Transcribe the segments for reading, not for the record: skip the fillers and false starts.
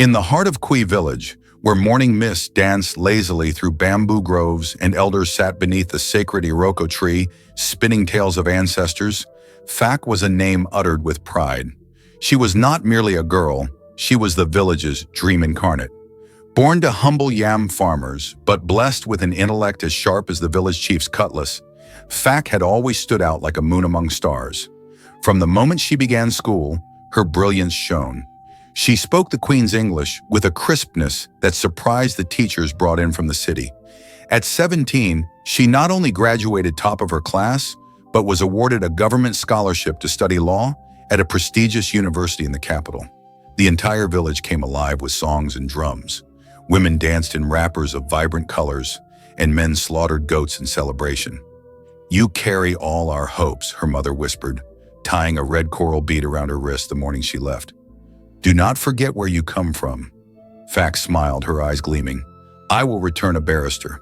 In the heart of Kui village, where morning mists danced lazily through bamboo groves and elders sat beneath the sacred Iroko tree, spinning tales of ancestors, Fak was a name uttered with pride. She was not merely a girl, she was the village's dream incarnate. Born to humble yam farmers, but blessed with an intellect as sharp as the village chief's cutlass, Fak had always stood out like a moon among stars. From the moment she began school, her brilliance shone. She spoke the Queen's English with a crispness that surprised the teachers brought in from the city. At 17, she not only graduated top of her class, but was awarded a government scholarship to study law at a prestigious university in the capital. The entire village came alive with songs and drums. Women danced in wrappers of vibrant colors, and men slaughtered goats in celebration. "You carry all our hopes," her mother whispered, tying a red coral bead around her wrist the morning she left. "Do not forget where you come from." Fak smiled, her eyes gleaming. "I will return a barrister.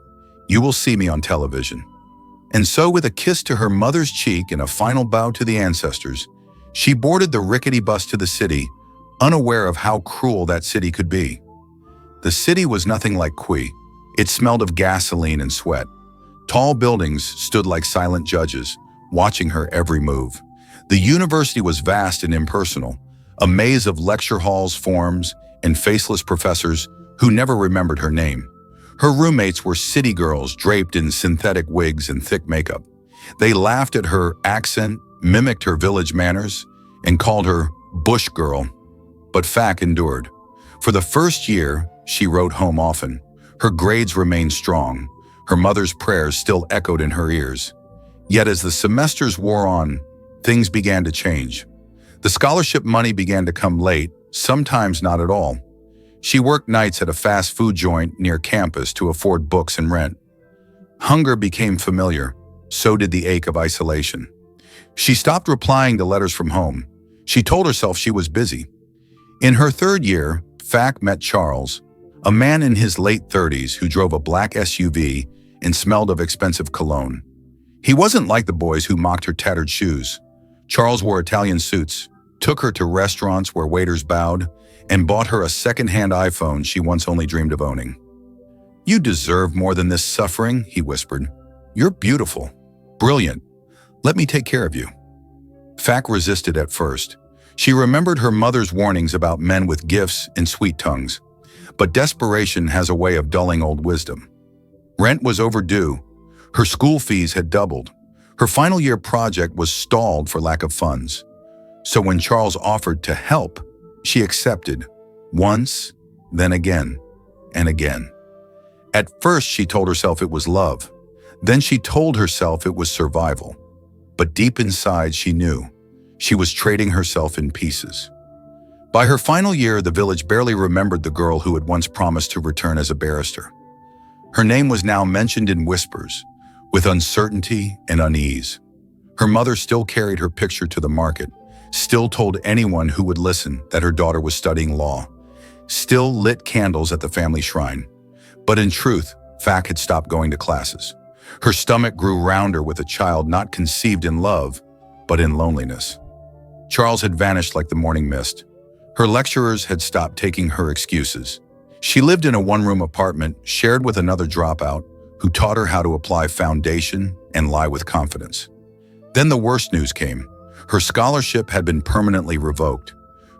You will see me on television." And so, with a kiss to her mother's cheek and a final bow to the ancestors, she boarded the rickety bus to the city, unaware of how cruel that city could be. The city was nothing like Kui. It smelled of gasoline and sweat. Tall buildings stood like silent judges, watching her every move. The university was vast and impersonal, a maze of lecture halls, forms, and faceless professors who never remembered her name. Her roommates were city girls draped in synthetic wigs and thick makeup. They laughed at her accent, mimicked her village manners, and called her bush girl. But Fak endured. For the first year, she wrote home often. Her grades remained strong. Her mother's prayers still echoed in her ears. Yet as the semesters wore on, things began to change. The scholarship money began to come late, sometimes not at all. She worked nights at a fast food joint near campus to afford books and rent. Hunger became familiar, so did the ache of isolation. She stopped replying to letters from home. She told herself she was busy. In her third year, Fak met Charles, a man in his late 30s who drove a black SUV and smelled of expensive cologne. He wasn't like the boys who mocked her tattered shoes. Charles wore Italian suits, took her to restaurants where waiters bowed, and bought her a second-hand iPhone she once only dreamed of owning. "You deserve more than this suffering," he whispered. "You're beautiful, brilliant. Let me take care of you." Fak resisted at first. She remembered her mother's warnings about men with gifts and sweet tongues. But desperation has a way of dulling old wisdom. Rent was overdue. Her school fees had doubled. Her final year project was stalled for lack of funds. So when Charles offered to help, she accepted, once, then again, and again. At first, she told herself it was love. Then she told herself it was survival. But deep inside, she knew she was trading herself in pieces. By her final year, the village barely remembered the girl who had once promised to return as a barrister. Her name was now mentioned in whispers, with uncertainty and unease. Her mother still carried her picture to the market, still told anyone who would listen that her daughter was studying law, still lit candles at the family shrine. But in truth, Fak had stopped going to classes. Her stomach grew rounder with a child not conceived in love, but in loneliness. Charles had vanished like the morning mist. Her lecturers had stopped taking her excuses. She lived in a one-room apartment shared with another dropout who taught her how to apply foundation and lie with confidence. Then the worst news came. Her scholarship had been permanently revoked.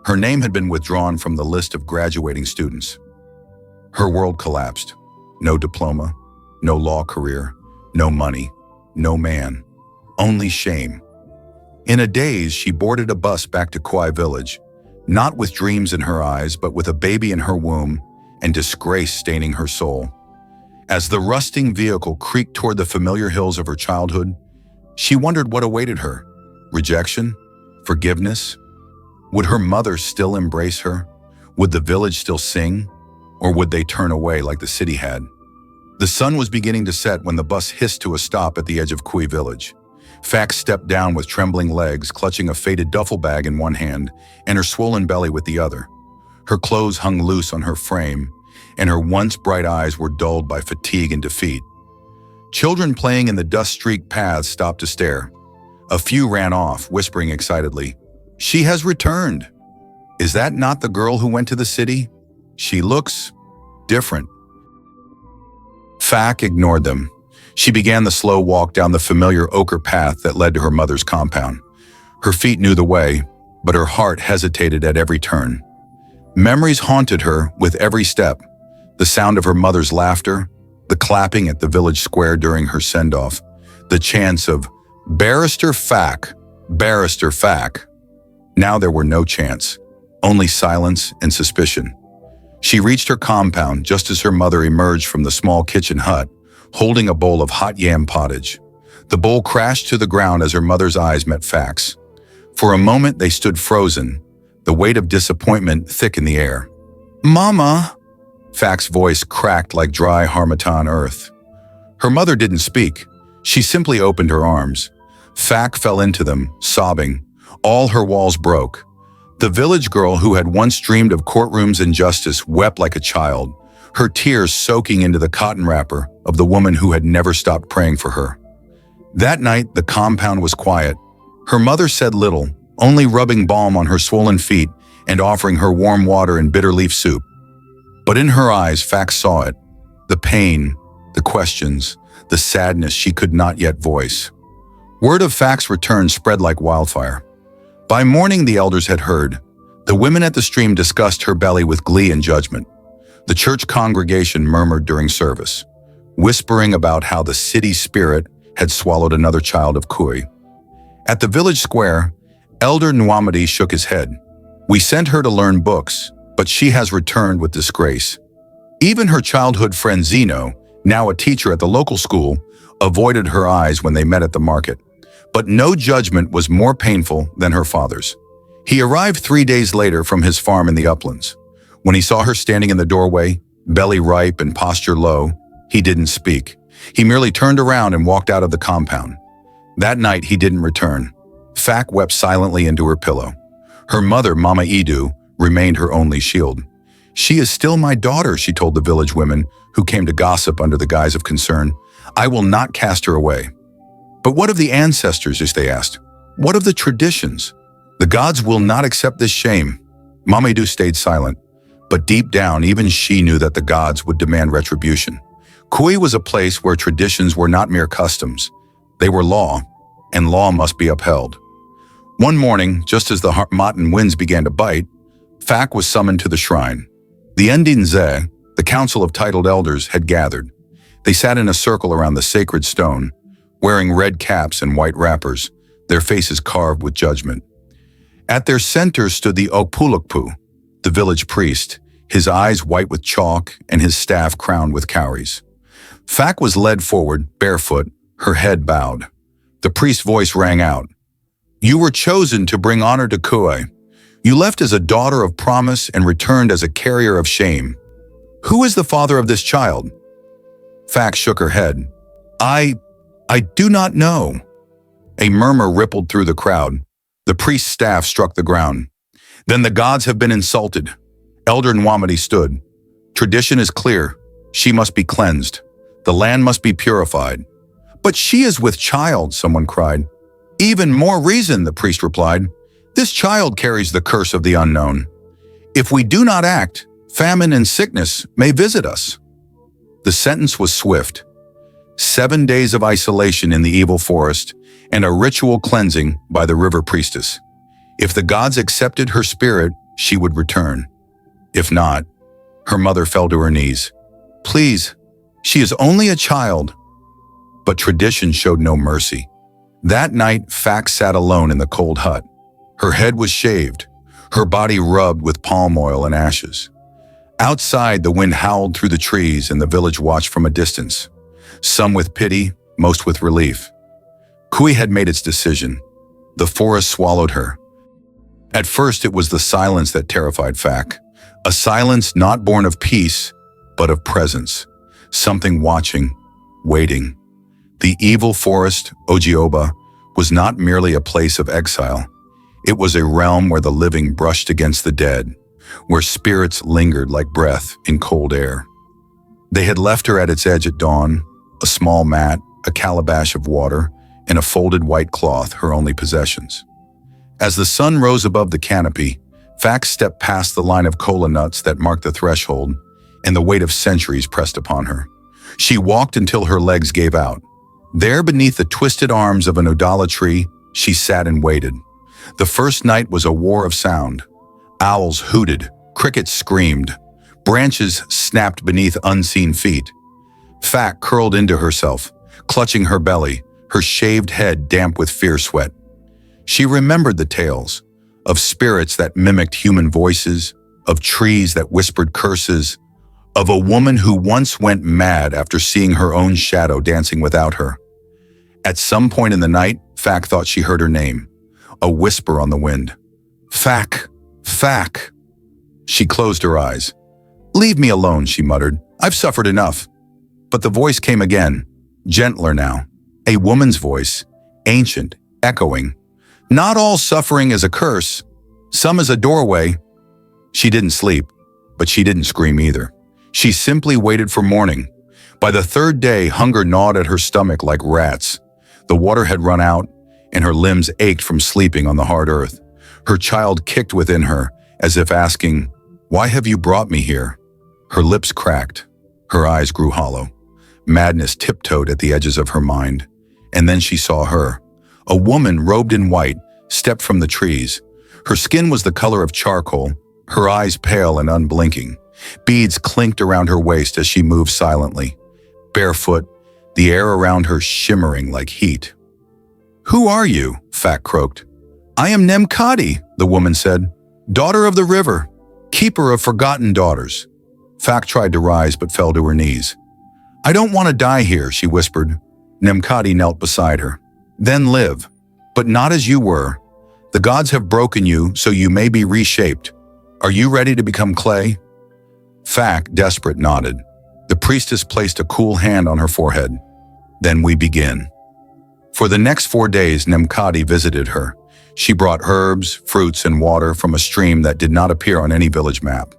Her name had been withdrawn from the list of graduating students. Her world collapsed. No diploma, no law career, no money, no man, only shame. In a daze, she boarded a bus back to Kui village, not with dreams in her eyes, but with a baby in her womb and disgrace staining her soul. As the rusting vehicle creaked toward the familiar hills of her childhood, she wondered what awaited her. Rejection? Forgiveness? Would her mother still embrace her? Would the village still sing? Or would they turn away like the city had? The sun was beginning to set when the bus hissed to a stop at the edge of Kui village. Fak stepped down with trembling legs, clutching a faded duffel bag in one hand and her swollen belly with the other. Her clothes hung loose on her frame, and her once bright eyes were dulled by fatigue and defeat. Children playing in the dust-streaked paths stopped to stare. A few ran off, whispering excitedly, "She has returned! Is that not the girl who went to the city?" She looks different. Fak ignored them. She began the slow walk down the familiar ochre path that led to her mother's compound. Her feet knew the way, but her heart hesitated at every turn. Memories haunted her with every step. The sound of her mother's laughter, the clapping at the village square during her send-off, the chants of "Barrister Fak, Barrister Fak." Now there were no chants, only silence and suspicion. She reached her compound just as her mother emerged from the small kitchen hut, holding a bowl of hot yam pottage. The bowl crashed to the ground as her mother's eyes met Fak's. For a moment they stood frozen, the weight of disappointment thick in the air. "Mama!" Fak's voice cracked like dry harmattan earth. Her mother didn't speak. She simply opened her arms. Fak fell into them, sobbing. All her walls broke. The village girl who had once dreamed of courtrooms and justice wept like a child, her tears soaking into the cotton wrapper of the woman who had never stopped praying for her. That night, the compound was quiet. Her mother said little, only rubbing balm on her swollen feet and offering her warm water and bitter leaf soup. But in her eyes, Fak saw it. The pain, the questions, the sadness she could not yet voice. Word of Fak's return spread like wildfire. By morning, the elders had heard. The women at the stream discussed her belly with glee and judgment. The church congregation murmured during service, whispering about how the city spirit had swallowed another child of Kui. At the village square, Elder Nwamadi shook his head. "We sent her to learn books, but she has returned with disgrace." Even her childhood friend Zeno, now a teacher at the local school, avoided her eyes when they met at the market. But no judgment was more painful than her father's. He arrived 3 days later from his farm in the uplands. When he saw her standing in the doorway, belly ripe and posture low, he didn't speak. He merely turned around and walked out of the compound. That night, he didn't return. Fak wept silently into her pillow. Her mother, Mama Idu, remained her only shield. "She is still my daughter," she told the village women, who came to gossip under the guise of concern. "I will not cast her away." "But what of the ancestors?" they asked. "What of the traditions? The gods will not accept this shame." Mama Idu stayed silent, but deep down, even she knew that the gods would demand retribution. Kui was a place where traditions were not mere customs. They were law, and law must be upheld. One morning, just as the Harmattan winds began to bite, Fak was summoned to the shrine. The Ndinze, the council of titled elders, had gathered. They sat in a circle around the sacred stone, wearing red caps and white wrappers, their faces carved with judgment. At their center stood the Okpulukpu, the village priest, his eyes white with chalk and his staff crowned with cowries. Fak was led forward, barefoot, her head bowed. The priest's voice rang out. "You were chosen to bring honor to Kui. You left as a daughter of promise and returned as a carrier of shame. Who is the father of this child?" Fak shook her head. I do not know." A murmur rippled through the crowd. The priest's staff struck the ground. "Then the gods have been insulted." Elder Nwamadi stood. "Tradition is clear. She must be cleansed. The land must be purified." "But she is with child," someone cried. "Even more reason," the priest replied. "This child carries the curse of the unknown. If we do not act, famine and sickness may visit us." The sentence was swift. 7 days of isolation in the evil forest and a ritual cleansing by the river priestess. If the gods accepted her spirit, she would return. If not, her mother fell to her knees. "Please, she is only a child." But tradition showed no mercy. That night, Fak sat alone in the cold hut. Her head was shaved, her body rubbed with palm oil and ashes. Outside, the wind howled through the trees and the village watched from a distance, some with pity, most with relief. Kui had made its decision. The forest swallowed her. At first, it was the silence that terrified Fak, a silence not born of peace, but of presence, something watching, waiting. The evil forest, Ojioba, was not merely a place of exile. It was a realm where the living brushed against the dead, where spirits lingered like breath in cold air. They had left her at its edge at dawn, a small mat, a calabash of water, and a folded white cloth, her only possessions. As the sun rose above the canopy, Fax stepped past the line of cola nuts that marked the threshold, and the weight of centuries pressed upon her. She walked until her legs gave out. There, beneath the twisted arms of an odala tree, she sat and waited. The first night was a war of sound. Owls hooted, crickets screamed, branches snapped beneath unseen feet. Fack curled into herself, clutching her belly, her shaved head damp with fear sweat. She remembered the tales of spirits that mimicked human voices, of trees that whispered curses, of a woman who once went mad after seeing her own shadow dancing without her. At some point in the night, Fack thought she heard her name, a whisper on the wind. Fack, Fack. She closed her eyes. Leave me alone, she muttered. I've suffered enough. But the voice came again, gentler now, a woman's voice, ancient, echoing. Not all suffering is a curse. Some is a doorway. She didn't sleep, but she didn't scream either. She simply waited for morning. By the third day, hunger gnawed at her stomach like rats. The water had run out, and her limbs ached from sleeping on the hard earth. Her child kicked within her, as if asking, "Why have you brought me here?" Her lips cracked. Her eyes grew hollow. Madness tiptoed at the edges of her mind. And then she saw her. A woman robed in white stepped from the trees. Her skin was the color of charcoal, her eyes pale and unblinking. Beads clinked around her waist as she moved silently. Barefoot, the air around her shimmering like heat. "Who are you?" Fack croaked. "I am Nemkadi," the woman said. "Daughter of the river, keeper of forgotten daughters." Fack tried to rise but fell to her knees. "I don't want to die here," she whispered. Nemkadi knelt beside her. "Then live, but not as you were. The gods have broken you so you may be reshaped. Are you ready to become clay?" Fack, desperate, nodded. The priestess placed a cool hand on her forehead. "Then we begin." For the next 4 days, Nemkadi visited her. She brought herbs, fruits, and water from a stream that did not appear on any village map.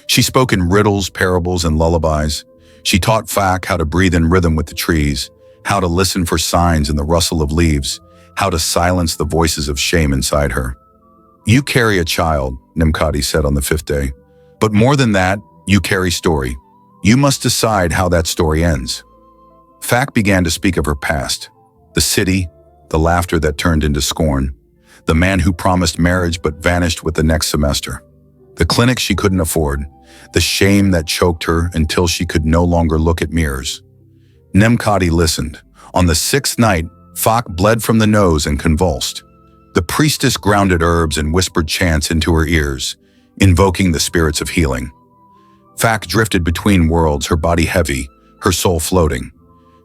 She spoke in riddles, parables, and lullabies. She taught Fack how to breathe in rhythm with the trees, how to listen for signs in the rustle of leaves, how to silence the voices of shame inside her. "You carry a child," Nemkadi said on the 5th day. "But more than that, you carry story. You must decide how that story ends." Fack began to speak of her past. The city, the laughter that turned into scorn, the man who promised marriage but vanished with the next semester, the clinic she couldn't afford, the shame that choked her until she could no longer look at mirrors. Nemkadi listened. On the 6th night, Fack bled from the nose and convulsed. The priestess grounded herbs and whispered chants into her ears, invoking the spirits of healing. Fack drifted between worlds, her body heavy, her soul floating.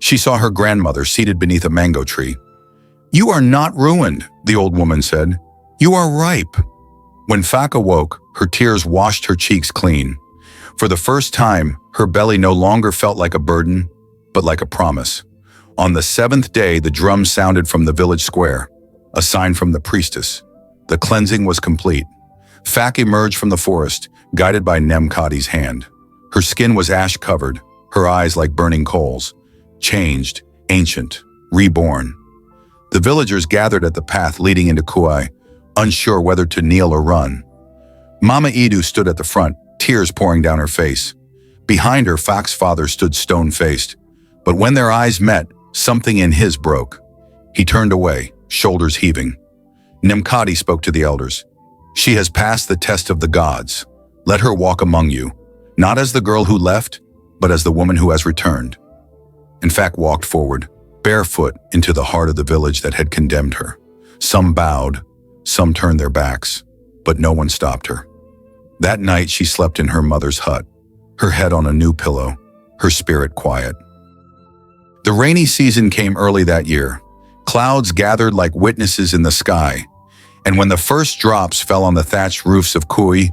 She saw her grandmother seated beneath a mango tree. "You are not ruined," the old woman said. "You are ripe." When Fack awoke, her tears washed her cheeks clean. For the first time, her belly no longer felt like a burden, but like a promise. On the 7th day, the drums sounded from the village square, a sign from the priestess. The cleansing was complete. Fack emerged from the forest, guided by Nemkadi's hand. Her skin was ash-covered, her eyes like burning coals. Changed, ancient, reborn. The villagers gathered at the path leading into Kui, unsure whether to kneel or run. Mama Edu stood at the front, tears pouring down her face. Behind her, Fack's father stood stone-faced. But when their eyes met, something in his broke. He turned away, shoulders heaving. Nemkadi spoke to the elders. "She has passed the test of the gods. Let her walk among you, not as the girl who left, but as the woman who has returned." And Fack walked forward, barefoot, into the heart of the village that had condemned her. Some bowed, some turned their backs, but no one stopped her. That night she slept in her mother's hut, her head on a new pillow, her spirit quiet. The rainy season came early that year. Clouds gathered like witnesses in the sky, and when the first drops fell on the thatched roofs of Kui,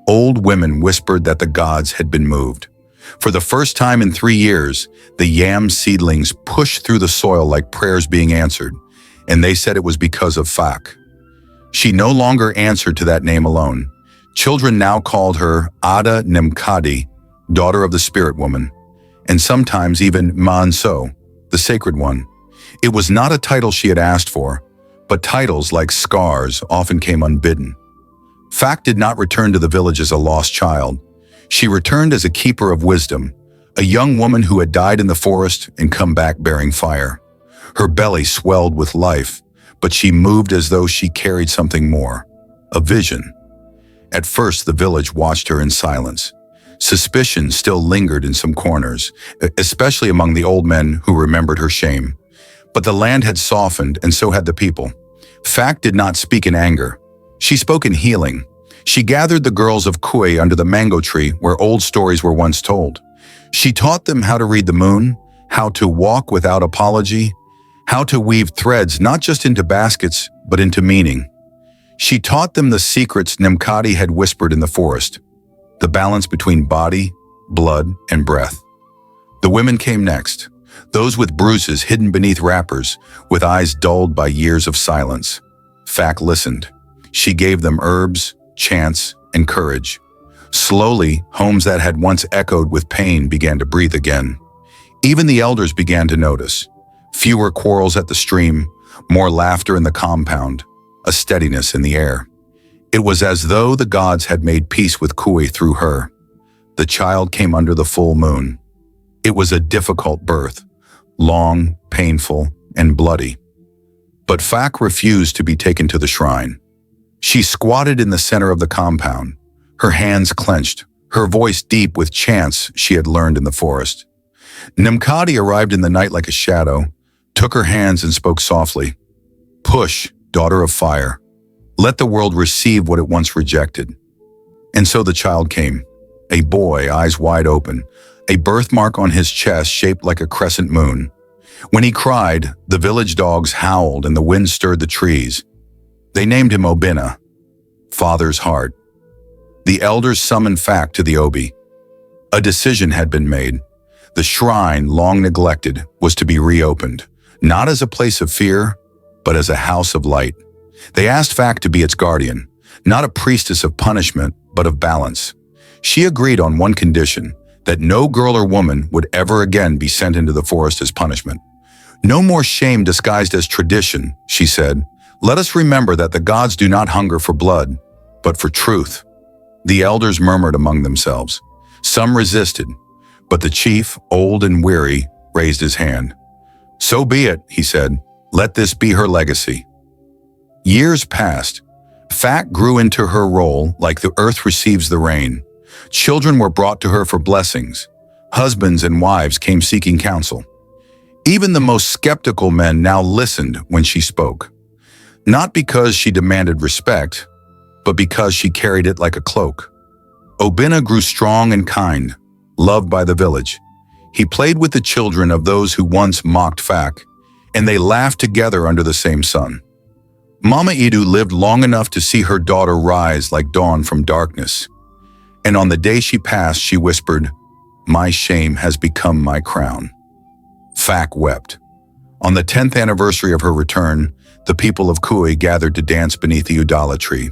old women whispered that the gods had been moved. For the first time in 3 years, the yam seedlings pushed through the soil like prayers being answered, and they said it was because of Fack. She no longer answered to that name alone. Children now called her Ada Nemkadi, daughter of the spirit woman, and sometimes even Manso, the sacred one. It was not a title she had asked for, but titles like scars often came unbidden. Fact did not return to the village as a lost child. She returned as a keeper of wisdom, a young woman who had died in the forest and come back bearing fire. Her belly swelled with life, but she moved as though she carried something more, a vision. At first, the village watched her in silence. Suspicion still lingered in some corners, especially among the old men who remembered her shame. But the land had softened, and so had the people. Fact did not speak in anger. She spoke in healing. She gathered the girls of Kui under the mango tree where old stories were once told. She taught them how to read the moon, how to walk without apology, how to weave threads not just into baskets, but into meaning. She taught them the secrets Nemkadi had whispered in the forest, the balance between body, blood, and breath. The women came next, those with bruises hidden beneath wrappers, with eyes dulled by years of silence. Fact listened. She gave them herbs, chants, and courage. Slowly, homes that had once echoed with pain began to breathe again. Even the elders began to notice. Fewer quarrels at the stream, more laughter in the compound, a steadiness in the air. It was as though the gods had made peace with Kui through her. The child came under the full moon. It was a difficult birth, long, painful, and bloody. But Fak refused to be taken to the shrine. She squatted in the center of the compound, her hands clenched, her voice deep with chants she had learned in the forest. Nemkadi arrived in the night like a shadow, took her hands and spoke softly. "Push, daughter of fire. Let the world receive what it once rejected." And so the child came, a boy, eyes wide open, a birthmark on his chest shaped like a crescent moon. When he cried, the village dogs howled and the wind stirred the trees. They named him Obina, Father's Heart. The elders summoned Fak to the Obi. A decision had been made. The shrine, long neglected, was to be reopened, not as a place of fear, but as a house of light. They asked Fak to be its guardian, not a priestess of punishment, but of balance. She agreed on one condition, that no girl or woman would ever again be sent into the forest as punishment. "No more shame disguised as tradition," she said. "Let us remember that the gods do not hunger for blood, but for truth." The elders murmured among themselves. Some resisted, but the chief, old and weary, raised his hand. "So be it," he said. "Let this be her legacy." Years passed. Fak grew into her role like the earth receives the rain. Children were brought to her for blessings. Husbands and wives came seeking counsel. Even the most skeptical men now listened when she spoke. Not because she demanded respect, but because she carried it like a cloak. Obina grew strong and kind, loved by the village. He played with the children of those who once mocked Fak, and they laughed together under the same sun. Mama Idu lived long enough to see her daughter rise like dawn from darkness. And on the day she passed, she whispered, "My shame has become my crown." Fak wept. On the 10th anniversary of her return, the people of Kui gathered to dance beneath the Udala tree.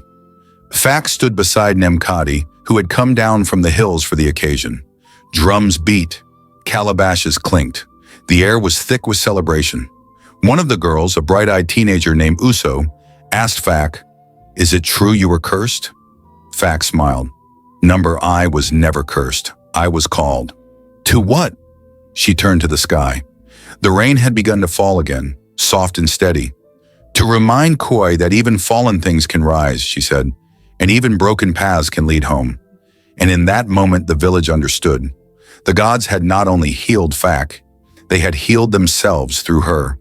Fak stood beside Nemkadi, who had come down from the hills for the occasion. Drums beat, calabashes clinked. The air was thick with celebration. One of the girls, a bright-eyed teenager named Uso, asked Fak, "Is it true you were cursed?" Fak smiled. "Number I was never cursed. I was called." "To what?" She turned to the sky. The rain had begun to fall again, soft and steady. "To remind Kui that even fallen things can rise," she said, "and even broken paths can lead home." And in that moment the village understood. The gods had not only healed Fak, they had healed themselves through her.